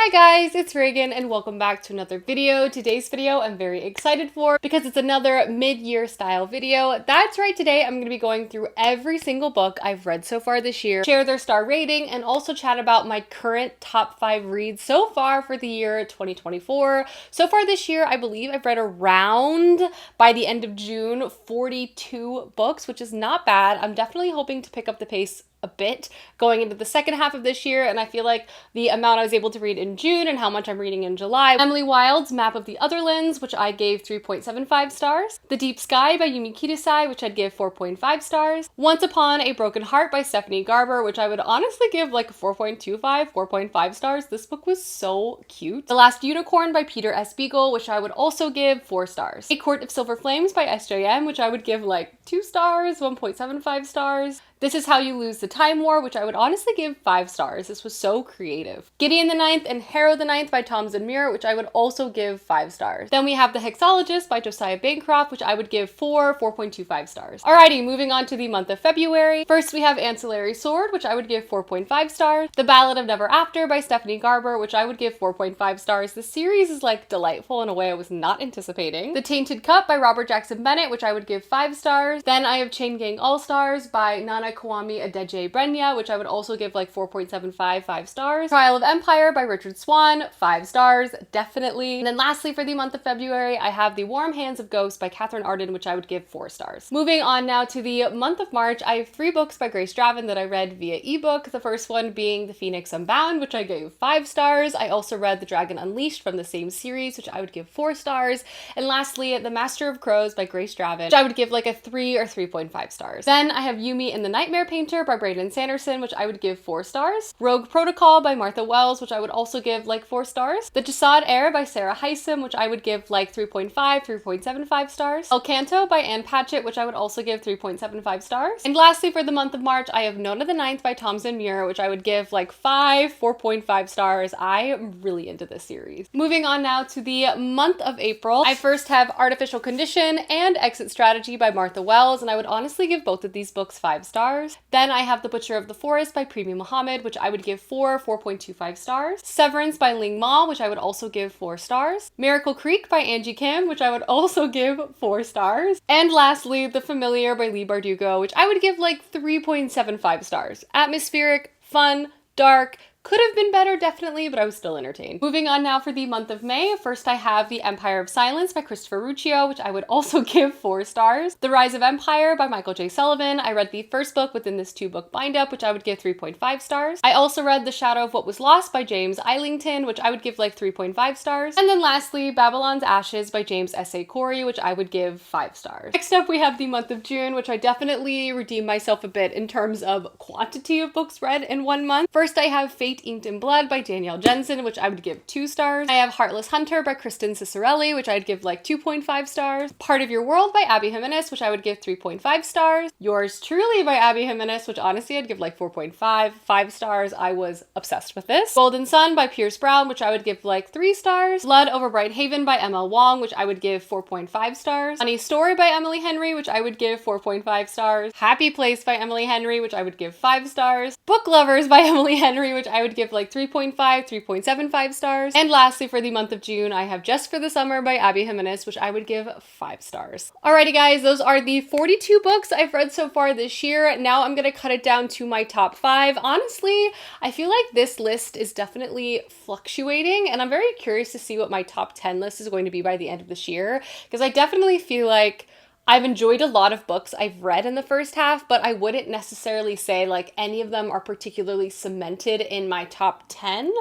Hi guys, it's Reagan and welcome back to another video. Today's video I'm very excited for because it's another mid-year style video. That's right, today I'm going to be going through every single book I've read so far this year, share their star rating, and also chat about my current top 5 reads so far for the year 2024. So far this year, I believe I've read around, by the end of June, 42 books, which is not bad. I'm definitely hoping to pick up the pace a bit going into the second half of this year, and I feel like the amount I was able to read in June and how much I'm reading in July. Emily Wilde's Map of the Otherlands, which I gave 3.75 stars. The Deep Sky by Yumi Kitasai, which I'd give 4.5 stars. Once Upon a Broken Heart by Stephanie Garber, which I would honestly give like a 4.25, 4.5 stars. This book was so cute. The Last Unicorn by Peter S. Beagle, which I would also give 4 stars. A Court of Silver Flames by SJM, which I would give like 2 stars, 1.75 stars. This Is How You Lose the Time War, which I would honestly give 5 stars. This was so creative. Gideon the Ninth and Harrow the Ninth by Tamsin Muir, which I would also give 5 stars. Then we have The Hexologist by Josiah Bancroft, which I would give 4.25 stars. Alrighty, moving on to the month of February. First we have Ancillary Sword, which I would give 4.5 stars. The Ballad of Never After by Stephanie Garber, which I would give 4.5 stars. The series is like delightful in a way I was not anticipating. The Tainted Cup by Robert Jackson Bennett, which I would give 5 stars. Then I have Chain Gang All-Stars by Nana Kwame Adeje Brenya, which I would also give like 4.75, 5 stars. Trial of Empire by Richard Swan, 5 stars, definitely. And then lastly, for the month of February, I have The Warm Hands of Ghosts by Catherine Arden, which I would give 4 stars. Moving on now to the month of March, I have 3 books by Grace Draven that I read via ebook. The first one being The Phoenix Unbound, which I gave 5 stars. I also read The Dragon Unleashed from the same series, which I would give 4 stars. And lastly, The Master of Crows by Grace Draven, which I would give like a 3 or 3.5 stars. Then I have Yumi and the Nightmare Painter by Brandon Sanderson, which I would give 4 stars. Rogue Protocol by Martha Wells, which I would also give like 4 stars. The Jasad Heir by Sarah Heisem, which I would give like 3.5, 3.75 stars. El Canto by Anne Patchett, which I would also give 3.75 stars. And lastly, for the month of March, I have Nona the Ninth by Tamsin Muir, which I would give like 4.5 stars. I am really into this series. Moving on now to the month of April, I first have Artificial Condition and Exit Strategy by Martha Wells, and I would honestly give both of these books 5 stars. Then I have The Butcher of the Forest by Premi Mohammed, which I would give 4.25 stars. Severance by Ling Ma, which I would also give 4 stars. Miracle Creek by Angie Kim, which I would also give 4 stars. And lastly, The Familiar by Leigh Bardugo, which I would give like 3.75 stars. Atmospheric, fun, dark, could have been better, definitely, but I was still entertained. Moving on now for the month of May. First, I have The Empire of Silence by Christopher Ruccio, which I would also give 4 stars. The Rise of Empire by Michael J. Sullivan. I read the first book within this 2-book bindup, which I would give 3.5 stars. I also read The Shadow of What Was Lost by James Islington, which I would give like 3.5 stars. And then lastly, Babylon's Ashes by James S.A. Corey, which I would give 5 stars. Next up, we have the month of June, which I definitely redeemed myself a bit in terms of quantity of books read in 1 month. First, I have Fate Inked in Blood by Danielle Jensen, which I would give 2 stars. I have Heartless Hunter by Kristen Cicerelli, which I'd give like 2.5 stars. Part of Your World by Abby Jimenez, which I would give 3.5 stars. Yours Truly by Abby Jimenez, which honestly I'd give like 4.5, 5 stars. I was obsessed with this. Golden Sun by Pierce Brown, which I would give like 3 stars. Blood Over Bright Haven by ML Wong, which I would give 4.5 stars. Funny Story by Emily Henry, which I would give 4.5 stars. Happy Place by Emily Henry, which I would give 5 stars. Book Lovers by Emily Henry, which I would give like 3.5, 3.75 stars. And lastly, for the month of June, I have Just for the Summer by Abby Jimenez, which I would give 5 stars. Alrighty guys, those are the 42 books I've read so far this year. Now I'm gonna cut it down to my top 5. Honestly, I feel like this list is definitely fluctuating, and I'm very curious to see what my top 10 list is going to be by the end of this year, because I definitely feel like I've enjoyed a lot of books I've read in the first half, but I wouldn't necessarily say like any of them are particularly cemented in my top 10.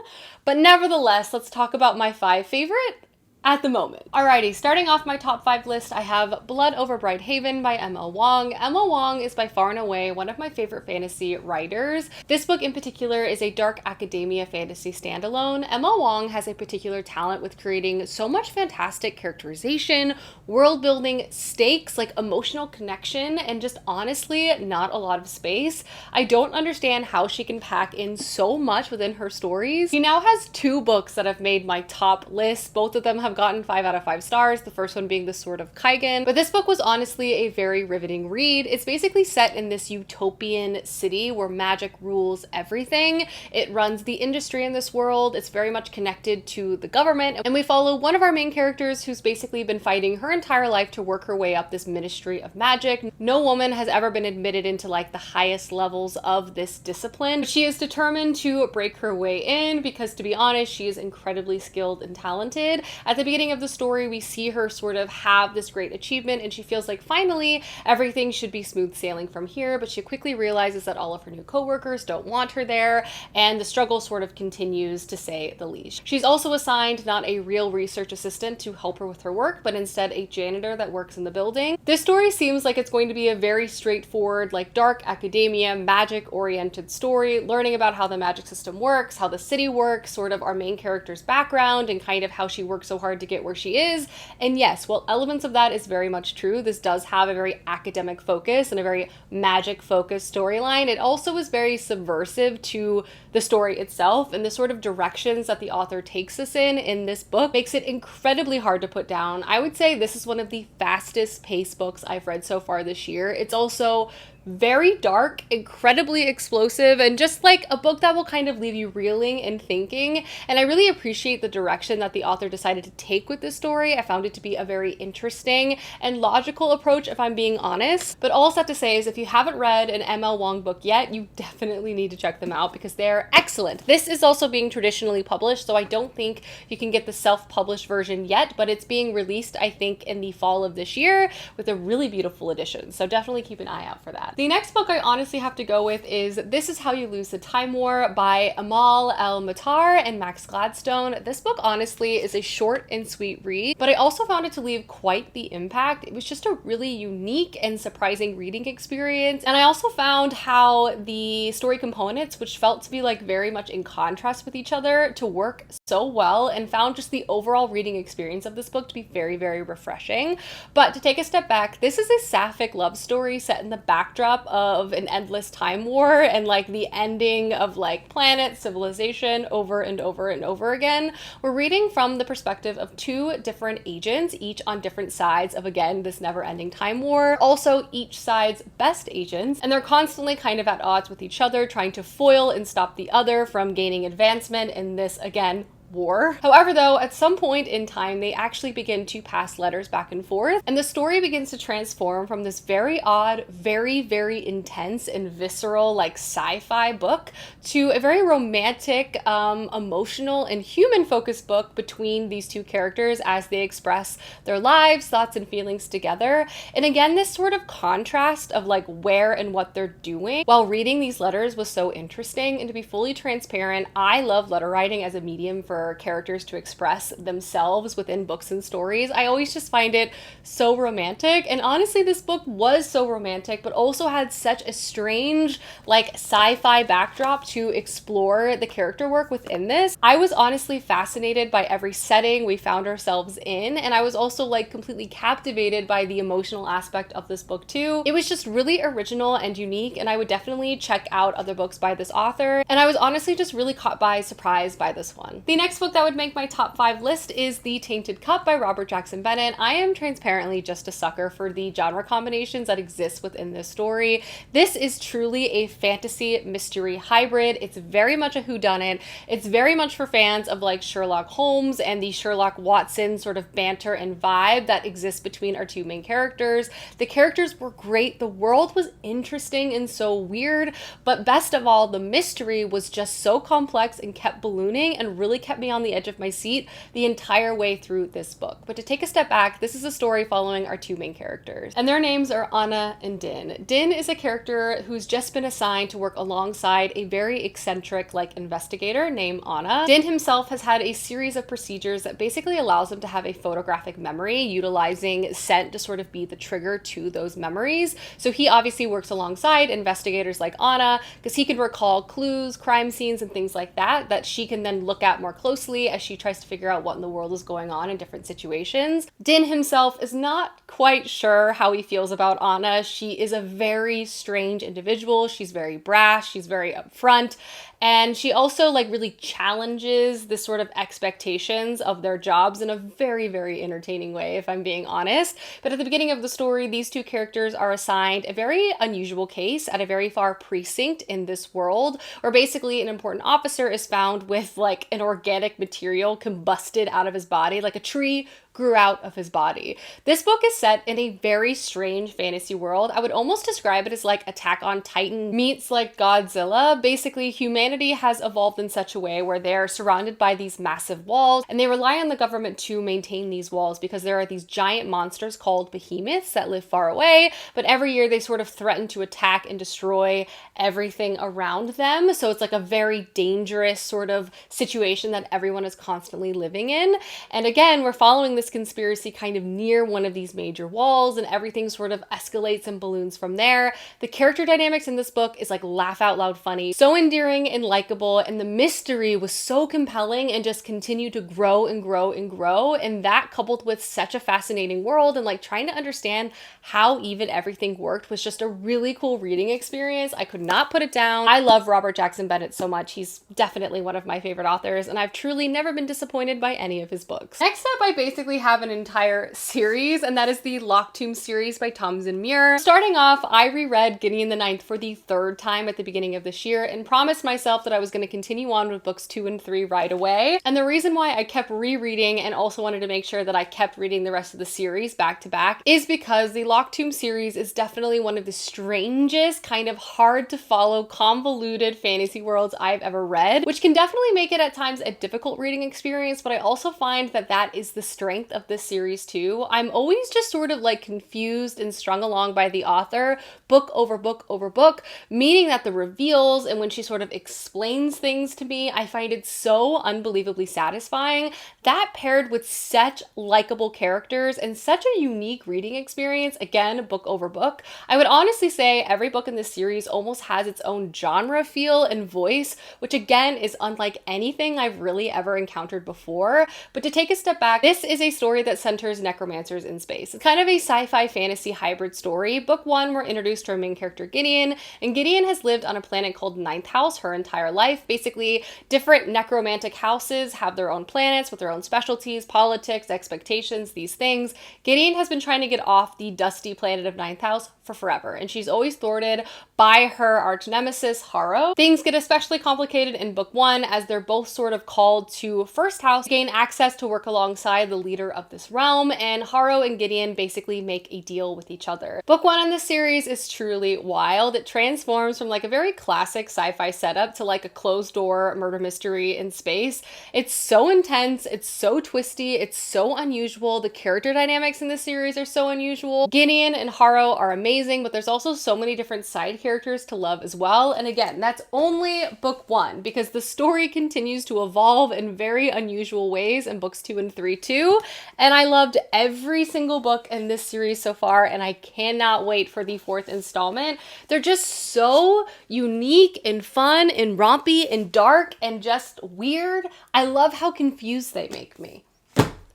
But nevertheless, let's talk about my 5 favorite at the moment. Alrighty, starting off my top 5 list, I have Blood Over Bright Haven by ML Wong. ML Wong is by far and away one of my favorite fantasy writers. This book in particular is a dark academia fantasy standalone. ML Wong has a particular talent with creating so much fantastic characterization, world building, stakes, like emotional connection, and just honestly not a lot of space. I don't understand how she can pack in so much within her stories. She now has 2 books that have made my top list. Both of them have gotten 5 out of 5 stars, the first one being The Sword of Kaigen. But this book was honestly a very riveting read. It's basically set in this utopian city where magic rules everything. It runs the industry in this world. It's very much connected to the government. And we follow one of our main characters who's basically been fighting her entire life to work her way up this ministry of magic. No woman has ever been admitted into like the highest levels of this discipline. She is determined to break her way in because, to be honest, she is incredibly skilled and talented. At the beginning of the story, we see her sort of have this great achievement and she feels like finally everything should be smooth sailing from here, but she quickly realizes that all of her new coworkers don't want her there, and the struggle sort of continues, to say the least. She's also assigned not a real research assistant to help her with her work, but instead a janitor that works in the building. This story seems like it's going to be a very straightforward, like dark academia, magic-oriented story, learning about how the magic system works, how the city works, sort of our main character's background, and kind of how she worked so hard to get where she is. And yes, while elements of that is very much true, this does have a very academic focus and a very magic-focused storyline. It also is very subversive to the story itself, and the sort of directions that the author takes us in this book makes it incredibly hard to put down. I would say this is one of the fastest paced books I've read so far this year. It's also very dark, incredibly explosive, and just like a book that will kind of leave you reeling and thinking. And I really appreciate the direction that the author decided to take with this story. I found it to be a very interesting and logical approach, if I'm being honest. But all that to say is if you haven't read an ML Wong book yet, you definitely need to check them out because they're excellent. This is also being traditionally published, so I don't think you can get the self-published version yet, but it's being released, I think, in the fall of this year with a really beautiful edition. So definitely keep an eye out for that. The next book I honestly have to go with is This Is How You Lose the Time War by Amal El-Matar and Max Gladstone. This book honestly is a short and sweet read, but I also found it to leave quite the impact. It was just a really unique and surprising reading experience. And I also found how the story components, which felt to be like very much in contrast with each other, to work so well, and found just the overall reading experience of this book to be very, very refreshing. But to take a step back, this is a sapphic love story set in the backdrop of an endless time war and like the ending of like planet civilization over and over and over again. We're reading from the perspective of two different agents, each on different sides of, again, this never-ending time war. Also each side's best agents, and they're constantly kind of at odds with each other, trying to foil and stop the other from gaining advancement in this, again, war. However, though, at some point in time, they actually begin to pass letters back and forth, and the story begins to transform from this very odd, very, very intense and visceral, like sci-fi book to a very romantic, emotional, and human-focused book between these two characters as they express their lives, thoughts, and feelings together. And again, this sort of contrast of like where and what they're doing while reading these letters was so interesting. And to be fully transparent, I love letter writing as a medium for characters to express themselves within books and stories. I always just find it so romantic, and honestly this book was so romantic but also had such a strange like sci-fi backdrop to explore the character work within this. I was honestly fascinated by every setting we found ourselves in, and I was also like completely captivated by the emotional aspect of this book too. It was just really original and unique, and I would definitely check out other books by this author, and I was honestly just really caught by surprise by this one. The next book that would make my top 5 list is The Tainted Cup by Robert Jackson Bennett. I am transparently just a sucker for the genre combinations that exist within this story. This is truly a fantasy mystery hybrid. It's very much a whodunit. It's very much for fans of like Sherlock Holmes and the Sherlock Watson sort of banter and vibe that exists between our two main characters. The characters were great. The world was interesting and so weird, but best of all, the mystery was just so complex and kept ballooning and really kept me on the edge of my seat the entire way through this book. But to take a step back, this is a story following our two main characters, and their names are Anna and Din. Din is a character who's just been assigned to work alongside a very eccentric like investigator named Anna. Din himself has had a series of procedures that basically allows him to have a photographic memory, utilizing scent to sort of be the trigger to those memories. So he obviously works alongside investigators like Anna because he can recall clues, crime scenes, and things like that that she can then look at more closely as she tries to figure out what in the world is going on in different situations. Din himself is not quite sure how he feels about Anna. She is a very strange individual. She's very brash, she's very upfront, And she also like really challenges this sort of expectations of their jobs in a very, very entertaining way, if I'm being honest. But at the beginning of the story, these two characters are assigned a very unusual case at a very far precinct in this world, where basically an important officer is found with like an organic material combusted out of his body, like a tree grew out of his body. This book is set in a very strange fantasy world. I would almost describe it as like Attack on Titan meets like Godzilla. Basically, humanity has evolved in such a way where they're surrounded by these massive walls, and they rely on the government to maintain these walls because there are these giant monsters called behemoths that live far away, but every year they sort of threaten to attack and destroy everything around them. So it's like a very dangerous sort of situation that everyone is constantly living in. And again, we're following this conspiracy kind of near one of these major walls, and everything sort of escalates and balloons from there. The character dynamics in this book is like laugh out loud funny, so endearing and likable, and the mystery was so compelling and just continued to grow and grow and grow. And that, coupled with such a fascinating world and like trying to understand how even everything worked, was just a really cool reading experience. I could not put it down. I love Robert Jackson Bennett so much. He's definitely one of my favorite authors, and I've truly never been disappointed by any of his books. Next up, I basically have an entire series, and that is the Locked Tomb series by Tamsyn Muir. Starting off, I reread Gideon the Ninth for the third time at the beginning of this year and promised myself that I was going to continue on with books 2 and 3 right away. And the reason why I kept rereading and also wanted to make sure that I kept reading the rest of the series back to back is because the Locked Tomb series is definitely one of the strangest, kind of hard to follow, convoluted fantasy worlds I've ever read, which can definitely make it at times a difficult reading experience, but I also find that that is the strength of this series too. I'm always just sort of like confused and strung along by the author, book over book over book, meaning that the reveals and when she sort of explains things to me, I find it so unbelievably satisfying. That paired with such likable characters and such a unique reading experience, again, book over book, I would honestly say every book in this series almost has its own genre feel and voice, which again is unlike anything I've really ever encountered before. But to take a step back, this is a story that centers necromancers in space. It's kind of a sci-fi fantasy hybrid story. Book 1, we're introduced to our main character Gideon, and Gideon has lived on a planet called Ninth House her entire life. Basically, different necromantic houses have their own planets with their own specialties, politics, expectations, these things. Gideon has been trying to get off the dusty planet of Ninth House for forever, and she's always thwarted by her arch nemesis Harrow. Things get especially complicated in book 1 as they're both sort of called to First House to gain access to work alongside the leader of this realm, and Harrow and Gideon basically make a deal with each other. Book 1 in this series is truly wild. It transforms from like a very classic sci-fi setup to like a closed door murder mystery in space. It's so intense, it's so twisty, it's so unusual. The character dynamics in this series are so unusual. Gideon and Harrow are amazing, but there's also so many different side characters to love as well. And again, that's only book 1 because the story continues to evolve in very unusual ways in books 2 and 3 too. And I loved every single book in this series so far, and I cannot wait for the 4th installment. They're just so unique and fun and rompy and dark and just weird. I love how confused they make me,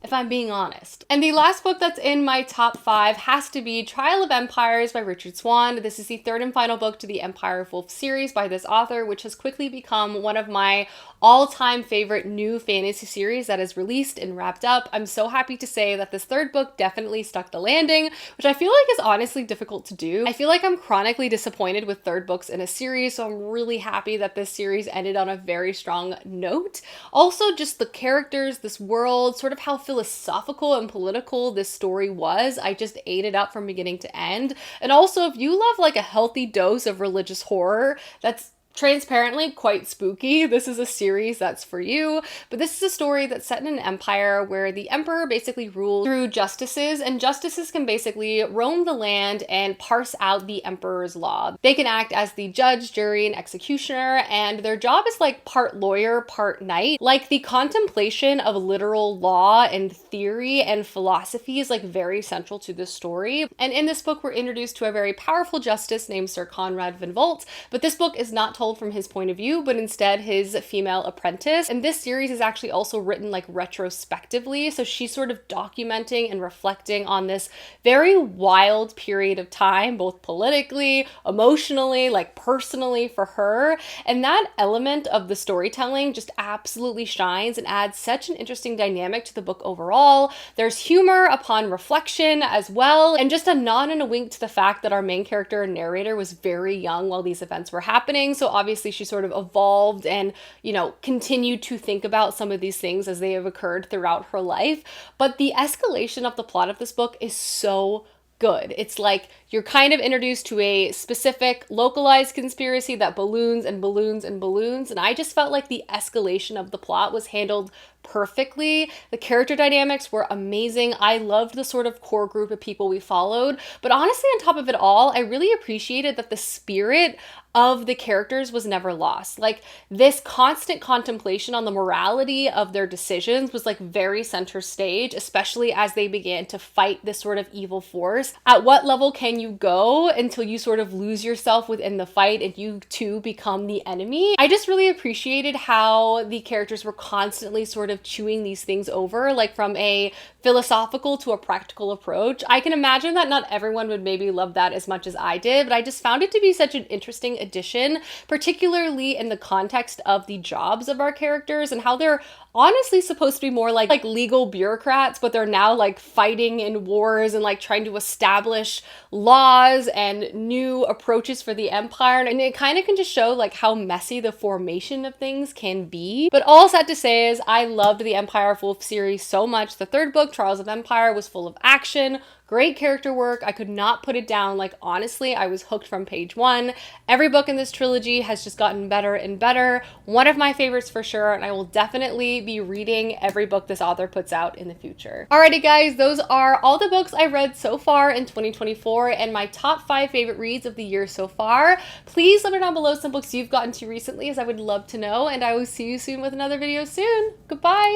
if I'm being honest. And the last book that's in my top 5 has to be Trial of Empires by Richard Swan. This is the 3rd and final book to the Empire of Wolf series by this author, which has quickly become one of my all-time favorite new fantasy series that is released and wrapped up. I'm so happy to say that this 3rd book definitely stuck the landing, which I feel like is honestly difficult to do. I feel like I'm chronically disappointed with 3rd books in a series, so I'm really happy that this series ended on a very strong note. Also, just the characters, this world, sort of how philosophical and political this story was, I just ate it up from beginning to end. And also, if you love like a healthy dose of religious horror that's transparently quite spooky, this is a series that's for you. But this is a story that's set in an empire where the emperor basically rules through justices, and justices can basically roam the land and parse out the emperor's law. They can act as the judge, jury, and executioner, and their job is like part lawyer, part knight. Like the contemplation of literal law and theory and philosophy is like very central to this story. And in this book, we're introduced to a very powerful justice named Sir Conrad von Volt, but this book is not told told from his point of view, but instead his female apprentice. And this series is actually also written like retrospectively. So she's sort of documenting and reflecting on this very wild period of time, both politically, emotionally, like personally for her. And that element of the storytelling just absolutely shines and adds such an interesting dynamic to the book overall. There's humor upon reflection as well, and just a nod and a wink to the fact that our main character and narrator was very young while these events were happening. So obviously she sort of evolved and, you know, continued to think about some of these things as they have occurred throughout her life. But the escalation of the plot of this book is so good. It's like you're kind of introduced to a specific localized conspiracy that balloons and balloons and balloons. And I just felt like the escalation of the plot was handled perfectly. The character dynamics were amazing. I loved the sort of core group of people we followed. But honestly, on top of it all, I really appreciated that the spirit of the characters was never lost. Like this constant contemplation on the morality of their decisions was like very center stage, especially as they began to fight this sort of evil force. At what level can you go until you sort of lose yourself within the fight and you too become the enemy? I just really appreciated how the characters were constantly sort of chewing these things over, like from a philosophical to a practical approach. I can imagine that not everyone would maybe love that as much as I did, but I just found it to be such an interesting addition, particularly in the context of the jobs of our characters and how they're honestly supposed to be more like legal bureaucrats, but they're now like fighting in wars and like trying to establish laws and new approaches for the empire. And it kind of can just show like how messy the formation of things can be. But all sad to say is I loved the Empire of Wolf series so much. The third book, Trials of Empire, was full of action, great character work. I could not put it down. Like, honestly, I was hooked from page one. Every book in this trilogy has just gotten better and better. One of my favorites for sure, and I will definitely be reading every book this author puts out in the future. Alrighty guys, those are all the books I read so far in 2024 and my top 5 favorite reads of the year so far. Please let me know down below some books you've gotten to recently, as I would love to know, and I will see you soon with another video soon. Goodbye!